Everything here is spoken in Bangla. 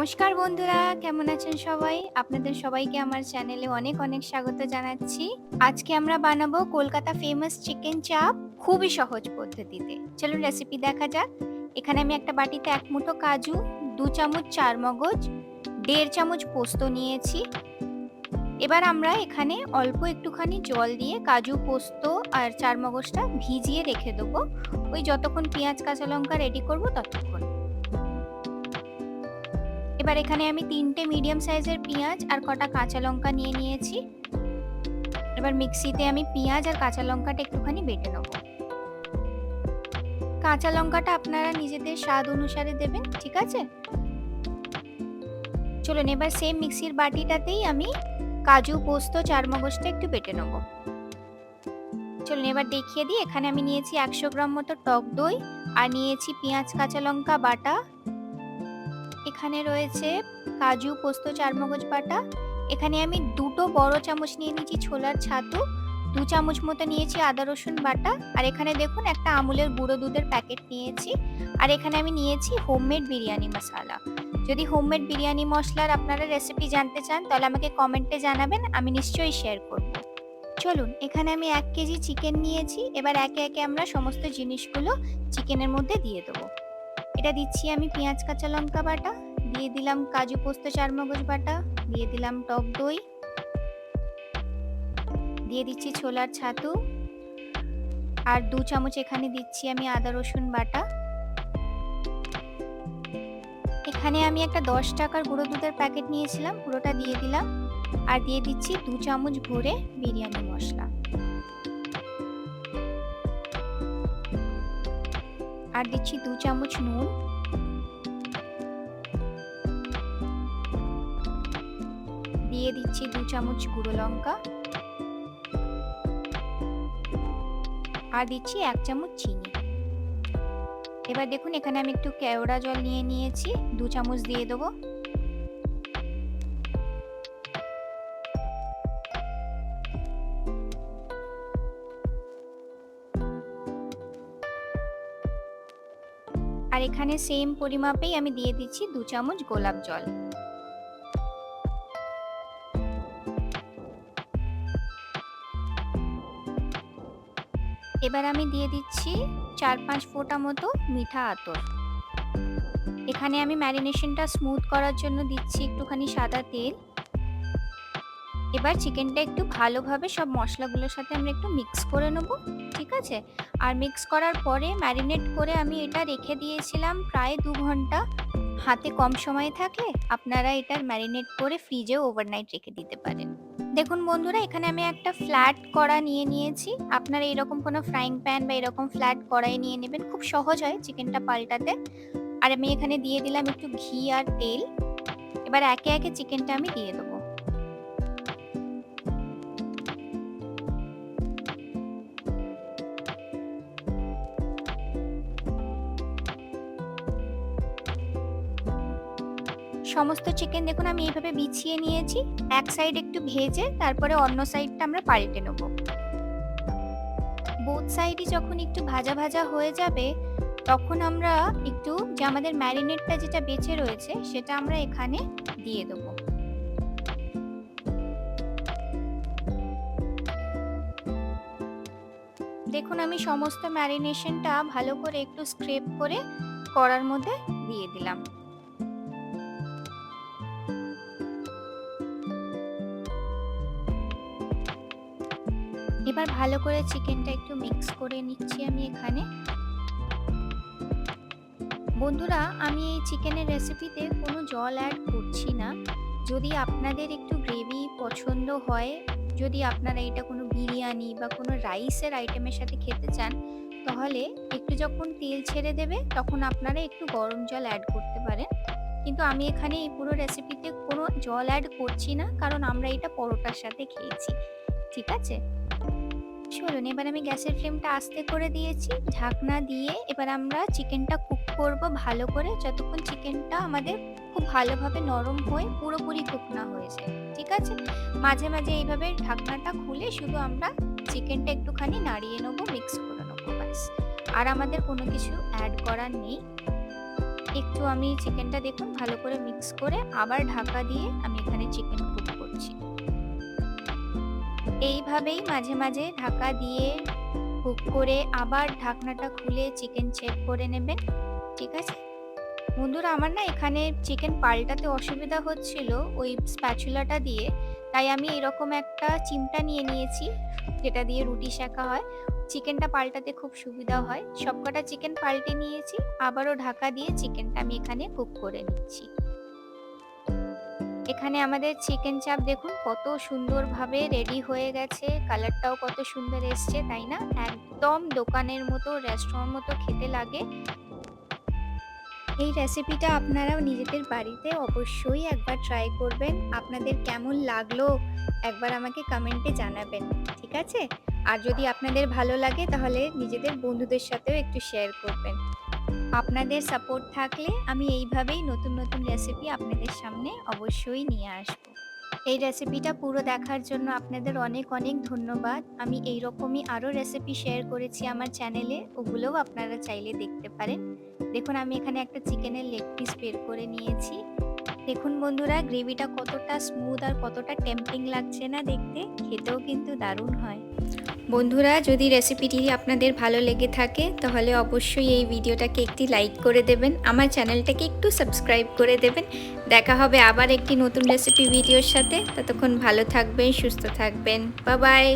নমস্কার বন্ধুরা, কেমন আছেন সবাই? আপনাদের সবাইকে আমার চ্যানেলে অনেক অনেক স্বাগত জানাচ্ছি। আজকে আমরা বানাবো কলকাতা ফেমাস চিকেন চাপ খুবই সহজ পদ্ধতিতে। চলুন রেসিপি দেখা যাক। এখানে আমি একটা বাটিতে ১ মুঠো কাজু, ২ চামচ চারমগজ, ১.৫ চামচ পোস্ত নিয়েছি। এবার আমরা এখানে অল্প একটুখানি জল দিয়ে কাজু, পোস্ত আর চারমগজটা ভিজিয়ে রেখে দেবো। ওই যতক্ষণ পেঁয়াজ, কাঁচা লঙ্কা রেডি করব ততক্ষণ। এবার এখানে আমি ৩টে মিডিয়াম সাইজের পেঁয়াজ আর কটা কাঁচা লঙ্কা নিয়ে নিয়েছি। এবার মিক্সিতে আমি পেঁয়াজ আর কাঁচা লঙ্কাটা একটুখানি বেটে নেব। কাঁচা লঙ্কাটা আপনারা নিজেদের স্বাদ অনুসারে দেবেন, ঠিক আছে? চলুন এবার সেম মিক্সির বাটিটাতেই আমি কাজু, পোস্ত, চারমগজটা একটু বেটে নেব। চলুন এবার দেখিয়ে দিই। এখানে আমি নিয়েছি ১০০ গ্রাম মতো টক দই আর নিয়েছি পেঁয়াজ, কাঁচা লঙ্কা বাটা। এখানে রয়েছে কাজু, পোস্ত, চারমগজ বাটা। এখানে আমি ২টো বড় চামচ নিয়ে নিয়েছি ছোলার ছাতু, ২ চামচ মতো নিয়েছি আদা রসুন বাটা, আর এখানে দেখুন একটা আমুলের গুঁড়ো দুধের প্যাকেট নিয়েছি। আর এখানে আমি নিয়েছি হোমমেড বিরিয়ানি মশলা। যদি হোমমেড বিরিয়ানি মশলার আপনারা রেসিপি জানতে চান তাহলে আমাকে কমেন্টে জানাবেন, আমি নিশ্চয়ই শেয়ার করব। চলুন এখানে আমি ১ কেজি চিকেন নিয়েছি। এবার একে একে আমরা সমস্ত জিনিসগুলো চিকেনের মধ্যে দিয়ে দেবো। এটা দিচ্ছি আমি পেঁয়াজ, কাঁচা লঙ্কা বাটা, দিয়ে দিলাম কাজু, পোস্ত, চারমগজ বাটা, দিয়ে দিলাম টক দই, দিয়ে দিচ্ছি ছোলার ছাতু, আর ২ চামচ এখানে দিচ্ছি আমি আদা রসুন বাটা। এখানে আমি একটা ১০ টাকার গুঁড়ো দুধের প্যাকেট নিয়েছিলাম, পুরোটা দিয়ে দিলাম। আর দিয়ে দিচ্ছি ২ চামচ ভরে বিরিয়ানি মশলা, আর দিচ্ছি ২ চামচ নুন, দিয়ে দিচ্ছি ২ চামচ গুঁড়ো লঙ্কা, আর দিচ্ছি ১ চামচ চিনি। এবার দেখুন এখানে আমি একটু কেওড়া জল নিয়ে নিয়েছি, ২ চামচ দিয়ে দেবো। আর এখানে সেম পরিমাপেই আমি দিয়ে দিচ্ছি ২ চামচ গোলাপ জল। এবার আমি দিয়ে দিচ্ছি ৪-৫ ফোঁটা মতো মিঠা আতর। এখানে আমি ম্যারিনেশনটা স্মুথ করার জন্য দিচ্ছি একটুখানি সাদা তেল। এবার চিকেনটা একটু ভালোভাবে সব মশলাগুলোর সাথে আমরা একটু মিক্স করে নেব, ঠিক আছে? আর মিক্স করার পরে ম্যারিনেট করে আমি এটা রেখে দিয়েছিলাম প্রায় ২ ঘন্টা। হাতে কম সময় থাকলে আপনারা এটা ম্যারিনেট করে ফ্রিজেও ওভারনাইট রেখে দিতে পারেন। দেখুন বন্ধুরা, এখানে আমি একটা ফ্ল্যাট কড়া নিয়ে নিয়েছি। আপনারা এরকম কোনো ফ্রাইং প্যান বা এরকম ফ্ল্যাট কড়াই নিয়ে নেবেন, খুব সহজ হয় চিকেনটা পাল্টাতে। আর আমি এখানে দিয়ে দিলাম একটু ঘি আর তেল। এবার একে একে চিকেনটা আমি দিয়ে দেবো। সমস্ত চিকেন দেখুন আমি এইভাবে বিছিয়ে নিয়েছি। এক সাইড একটু ভেজে তারপরে অন্য সাইডটা আমরা পাল্টে নেব। বোথ সাইডই যখন একটু ভাজা ভাজা হয়ে যাবে তখন আমরা একটু যে আমাদের ম্যারিনেটটা যেটা বেঁচে রয়েছে সেটা আমরা এখানে দিয়ে দেবো। দেখুন আমি সমস্ত ম্যারিনেশনটা ভালো করে একটু স্ক্রেপ করে কড়ার মধ্যে দিয়ে দিলাম। এবার ভালো করে চিকেনটা একটু মিক্স করে নিচ্ছি আমি এখানে। বন্ধুরা, আমি এই চিকেনের রেসিপিতে কোনো জল অ্যাড করছি না। যদি আপনাদের একটু গ্রেভি পছন্দ হয়, যদি আপনারা এটা কোনো বিরিয়ানি বা কোনো রাইসের আইটেমের সাথে খেতে চান, তাহলে একটু যখন তেল ছেড়ে দেবে তখন আপনারা একটু গরম জল অ্যাড করতে পারেন। কিন্তু আমি এখানে এই পুরো রেসিপিতে কোনো জল অ্যাড করছি না, কারণ আমরা এটা পরোটার সাথে খেয়েছি, ঠিক আছে? চলুন এবার আমি গ্যাসের ফ্লেমটা আস্তে করে দিয়েছি, ঢাকনা দিয়ে এবার আমরা চিকেনটা কুক করব ভালো করে, যতক্ষণ চিকেনটা আমাদের খুব ভালোভাবে নরম হয়ে পুরোপুরি কুক না হয়ে যায়, ঠিক আছে? মাঝে মাঝে এইভাবে ঢাকনাটা খুলে শুধু আমরা চিকেনটা একটুখানি নাড়িয়ে নেবো, মিক্স করে নেবো, ব্যাস। আর আমাদের কোনো কিছু অ্যাড করার নেই। একটু আমি চিকেনটা দেখুন ভালো করে মিক্স করে আবার ঢাকা দিয়ে আমি এখানে চিকেন কুক করছি। এইভাবেই মাঝে মাঝে ঢাকা দিয়ে কুক করে আবার ঢাকনাটা খুলে চিকেন চেক করে নেবেন। ঠিক আছে বন্ধুরা, আমার না এখানে চিকেন পাল্টাতে অসুবিধা হচ্ছিল ওই স্প্যাচুলাটা দিয়ে, তাই আমি এরকম একটা চিমটা নিয়ে নিয়েছি যেটা দিয়ে রুটি সেঁকা হয়। চিকেনটা পাল্টাতে খুব সুবিধা হয়। সবকটা চিকেন পাল্টে নিয়েছি, আবারও ঢাকা দিয়ে চিকেনটা আমি এখানে কুক করে নিচ্ছি। এখানে আমাদের চিকেন চাপ দেখুন কত সুন্দরভাবে রেডি হয়ে গেছে, কালারটাও কত সুন্দর এসছে, তাই না? একদম দোকানের মতো, রেস্টুরেন্ট মতো খেতে লাগে। এই রেসিপিটা আপনারাও নিজেদের বাড়িতে অবশ্যই একবার ট্রাই করবেন। আপনাদের কেমন লাগলো একবার আমাকে কমেন্টে জানাবেন, ঠিক আছে? আর যদি আপনাদের ভালো লাগে তাহলে নিজেদের বন্ধুদের সাথেও একটু শেয়ার করবেন। আপনাদের সাপোর্ট থাকলে আমি এইভাবেই নতুন নতুন রেসিপি আপনাদের সামনে অবশ্যই নিয়ে আসবো। এই রেসিপিটা পুরো দেখার জন্য আপনাদের অনেক অনেক ধন্যবাদ। আমি এইরকমই আরও রেসিপি শেয়ার করেছি আমার চ্যানেলে, ওগুলোও আপনারা চাইলে দেখতে পারেন। দেখুন আমি এখানে একটা চিকেনের লেগ পিস বের করে নিয়েছি। দেখুন বন্ধুরা, গ্রেভিটা কতটা স্মুথ আর কতটা টেম্পটিং লাগছে না দেখতে, খেতেও কিন্তু দারুণ হয়। বন্ধুরা, যদি রেসিপিটি আপনাদের ভালো লেগে থাকে তাহলে অবশ্যই এই ভিডিওটাকে একটি লাইক করে দেবেন, আমার চ্যানেলটাকে একটু সাবস্ক্রাইব করে দেবেন। দেখা হবে আবার একটি নতুন রেসিপি ভিডিওর সাথে। ততক্ষণ ভালো থাকবেন, সুস্থ থাকবেন। Bye bye.